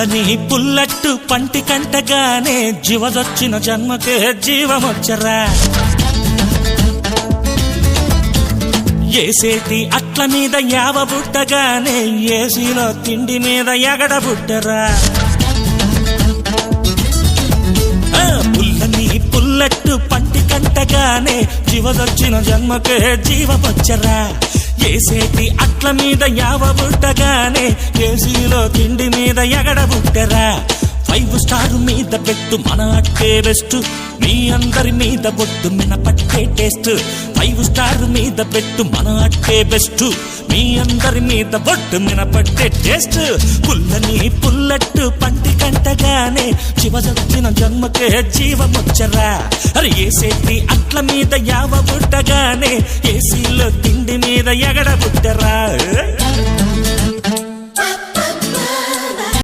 పుల్లని పుల్లట్టు పంటి కంటగానే జీవదొచ్చిన జన్మకే జీవమొచ్చరా ఏసేటి అట్ల మీద యావ బుట్టగానే ఏసీలో తిండి మీద ఎగడ బుట్టరా పుల్లని పుల్లట్టు పంటి కంటగానే జీవదొచ్చిన జన్మకే జీవమొచ్చరా ఏసేటి అట్ల మీద యావ బుట్టగానే ఏసీలో తిండి మీద ఎగడ బుట్టరా 5 స్టార్ మీద పెట్టు మన అట్టే బెస్ట్ మీ అందరి మీద బొట్టు మినపట్టే టేస్ట్ 5 స్టార్ మీద పెట్టు మన అట్టే బెస్ట్ మీ అందరి మీద బొట్టు మినపట్టే టేస్ట్ పుల్లని పుల్లట్టు పంటి కంటగానే చివజొచ్చిన జన్మకే జీవమొచ్చరా అరే ఏసేటి అట్ల మీద యావ బుట్టగానే ఏసీలో తిండి మీద ఎగడ బుట్టరా